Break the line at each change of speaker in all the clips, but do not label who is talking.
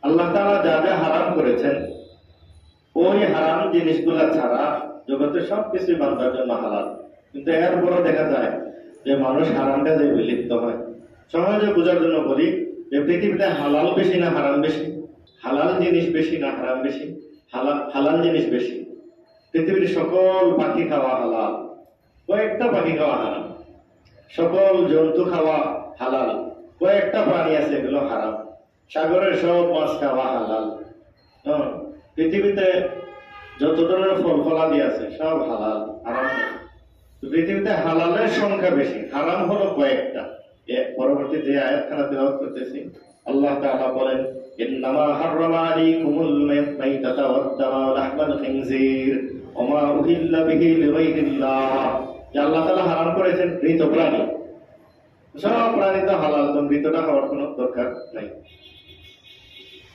আল্লাহ তাআলা যা যা হারাম করেছেন ওই হারাম জিনিসগুলা ছাড়া জগতের সবকিছু বান্দার জন্য হালাল। কিন্তু এরপরও দেখা যায় যে মানুষ হারাম কাজে লিপ্ত হয়। সহজে বোঝার জন্য বলি যে পৃথিবীতে হালাল বেশি না হারাম বেশি? হালাল জিনিস বেশি না হারাম বেশি? হালাল জিনিস বেশি। পৃথিবীর সকল পাখি খাওয়া হালাল, কয়েকটা পাখি খাওয়া হারাম। সকল জন্তু খাওয়া হালাল, কয়েকটা প্রাণী আছে এগুলো হারাম। সাগরের সব মাছ খাওয়া হালাল। পৃথিবীতে যত ধরনের ফল ফলাদি আছে সব হালাল, হারাম নেই। পৃথিবীতে হালালের সংখ্যা বেশি, হারাম হলো কয়েকটা। পরবর্তী যে আয়াতখানা তেলাওয়াত করতেছি, আল্লাহ তাআলা বলেন ইন্নামা হাররামা আলাইকুমুল মাইতাতা ওয়াদ-দামা ওয়া লাহমাল খিনজির ওয়া মা উহিল্লা বিহি লিগাইরিল্লাহ। আল্লাহ তাআলা হারাম করেছেন মৃত প্রাণী। সব প্রাণী তো হালাল, তো মৃতটা খাওয়ার কোনো দরকার নাই।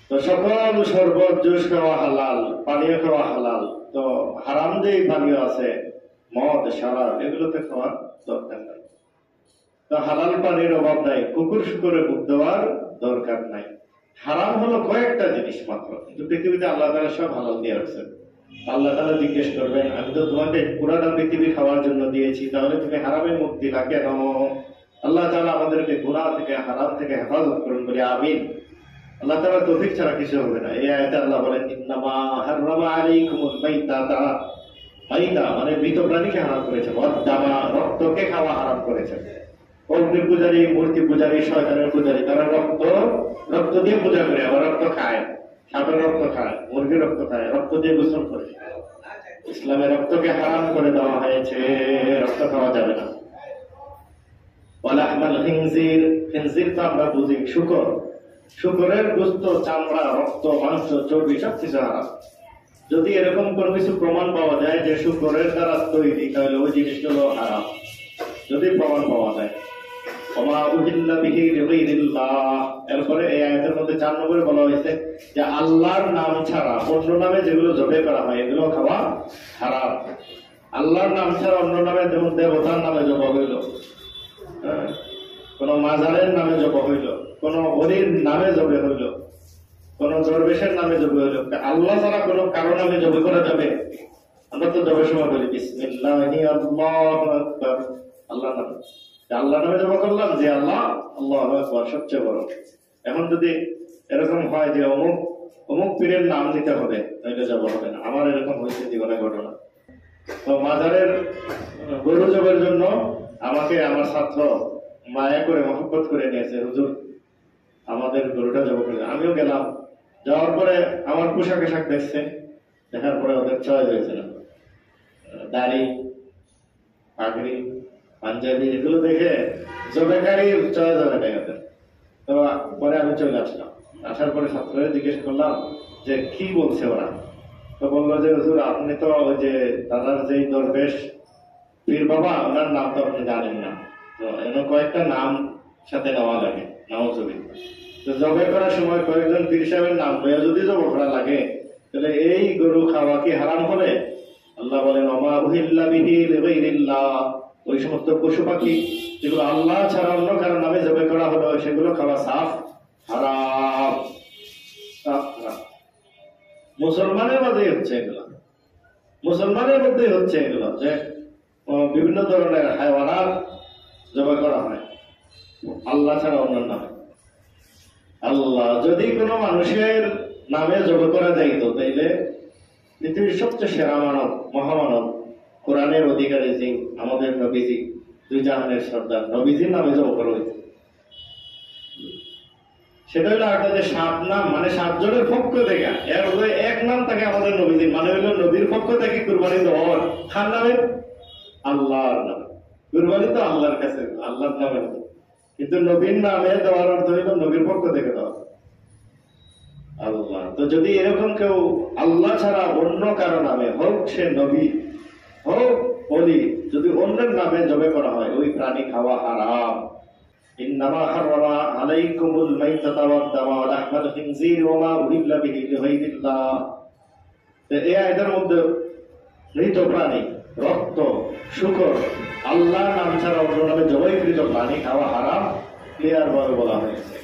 তো সকল শরবত জুস খাওয়া হালাল, পানীয় খাওয়া হালাল। তো হারাম যে পানীয় আছে মদ শরাব এগুলোতে খাওয়ার দরকার নাই। তো হালাল পানির অভাব নাই, কুকুর শুকুরে মুখ দেওয়ার দরকার নাই। হারাম হলো কয়েকটা জিনিস মাত্র, কিন্তু পৃথিবীতে আল্লাহ তাআলা সব হালাল দিয়ে রাখছেন। আল্লাহ তাআলা জিজ্ঞেস করবেন আমি তো তোমাকে পুরাটা পৃথিবী খাওয়ার জন্য দিয়েছি, তাহলে তুমি হারামে মুখ দিলা কেন? আল্লাহ তাআলা আমাদেরকে গুনাহ থেকে হারাম থেকে হেফাজত করুন বলে আমিন। আল্লাহ তাআলার তৌফিক ছাড়া কিছু হবে না। এই আয়াতে আল্লাহ বলেন ইন্নামা হাররামা আলাইকুমুল মাইতাতা, মাইতা মানে মৃত প্রাণীকে হারাম করেছেন, ওয়াদ-দামা রক্তকে খাওয়া হারাম করেছেন। অগ্নি পূজারী, মূর্তি পূজারী, শয়তানের পূজারী তারা রক্ত দিয়ে পূজা করে, আবার রক্ত খায়, সাপের রক্ত খায়, মুরগির রক্ত খায়, রক্ত দিয়ে গোসল করে। ইসলামে রক্তকে হারাম করে দেওয়া হয়েছে, রক্ত খাওয়া যাবে না। ওয়া লাহমাল খিনজির, খিনজির তো আমরা বুঝি শূকর। শূকরের গোশত, চামড়া, রক্ত, মাংস, চর্বি সবকিছু হারাম। যদি এরকম কোন কিছু প্রমাণ পাওয়া যায় যে শূকরের দ্বারা তৈরি, তাহলে ওই জিনিসগুলো হারাম। যদি প্রমাণ পাওয়া যায়। ওমা উহিল্লা বিহি লিগাইরিল্লাহ, এরপরে এই আয়াতের মধ্যে 4 নম্বরে বলা হয়েছে যে আল্লাহর নাম ছাড়া অন্য নামে যেগুলো জবে করা হয় এগুলো খাওয়া হারাম। আল্লাহর নাম ছাড়া অন্য নামে, যেমন দেবতার নামে জবা হইল, কোন মাজারের নামে জবা হইল, কোন অলির নামে জবে হইল, কোন দরবেশের নামে জবে হইল, আল্লাহ ছাড়া কোন কারো নামে জবে করা যাবে? আমরা তো জবের সময় বলি বিসমিল্লাহি আল্লাহু আকবার, আল্লাহ নামে। আল্লাহ নামে জবা করলাম যে আল্লাহ, আল্লাহু আকবার সবচেয়ে বড়। এখন যদি এরকম হয় যে অমুক অমুক পীরের নাম নিতে হবে, তাহলে জবা হবে না। আমার এরকম হয়েছে জীবনে ঘটনা। তো মাজারের গরু জবের জন্য আমাকে আমার ছাত্র মায়া করে মহব্বত করে নিয়েছে, হুজুর আমাদের গরুটা জব করে। আমিও গেলাম, যাওয়ার পরে আমার পোশাক আশাক দেখছে, দেখার পরে ওদের চয়েস হয়েছে না। দাড়ি, পাগড়ি, পাঞ্জাবি এগুলো দেখে জবেকারী চয়েস হবে না ওদের। তো পরে আমি চলে আসলাম। আসার পরে ছাত্রদের জিজ্ঞেস করলাম যে কি বলছে ওরা। তো বললো যে হুজুর আপনি তো ওই যে দাদার যেই দরবেশ পীর বাবা, ওনার নাম তো আপনি জানেন না। তো এমন কয়েকটা নাম সাথে নেওয়া লাগে, নাউজুবিল্লাহ। তো জবে করার সময় কয়েকজন পীর সাহেবের নাম লইয়া যদি জব করা লাগে, তাহলে এই গরু খাওয়া কি হারাম হবে? আল্লাহ বলেন ওমা উহিল্লা বিহি লিগাইরিল্লাহ, ওই সমস্ত পশু পাখি যেগুলো আল্লাহ ছাড়া অন্য কারো নামে জবে করা হলো সেগুলো খাওয়া সাফ হারাম। মুসলমানের মধ্যেই হচ্ছে এগুলো, মুসলমানের মধ্যেই হচ্ছে এগুলো যে বিভিন্ন ধরনের হায়ওয়ানাত জবাই করা হয় আল্লাহ ছাড়া অন্য নামে। আল্লাহ যদি কোনো মানুষের নামে জবাই করা যাইত, তাইলে পৃথিবীর সবচেয়ে সেরা মানব, মহামানব, কোরআনের অধিকারী সিং আমাদের নবীজি, দুই জাহানের সর্দার নবীজির নামে জবাই করা হয়েছে। সেটা হলো আপনাদের 7 নাম, মানে 7 জনের পক্ষ থেকে এর এক নাম থাকে আমাদের নবীজির, মানে হইল নবীর পক্ষ থেকে কুরবানি দেওয়ার। খান নামে আল্লাহর নামে কুরবানি তো আল্লাহর কাছে, আল্লাহর নামে, কিন্তু নবীর নামে দেওয়ার অর্থ হইল নবীর পক্ষ থেকে দেওয়া আল্লাহ। তো যদি এরকম কেউ আল্লাহ ছাড়া অন্য কারো নামে, হোক সে নবী হোক অলি, যদি অন্যের নামে জবে করা হয়, ওই প্রাণী খাওয়া হারাম। ইন্নামা হাররামা আলাইকুমুল মাইতাতা ওয়াদ-দামা ওয়া লাহমাল খিনজির ওয়া মা উহিল্লা বিহি লিগাইরিল্লাহ। এই আয়াতের মধ্যে মৃত প্রাণী, রক্ত, শূকর, আল্লাহর নাম ছাড়া অন্য নামে জবাইকৃত প্রাণী খাওয়া হারাম ক্লিয়ার ভাবে বলা হয়েছে।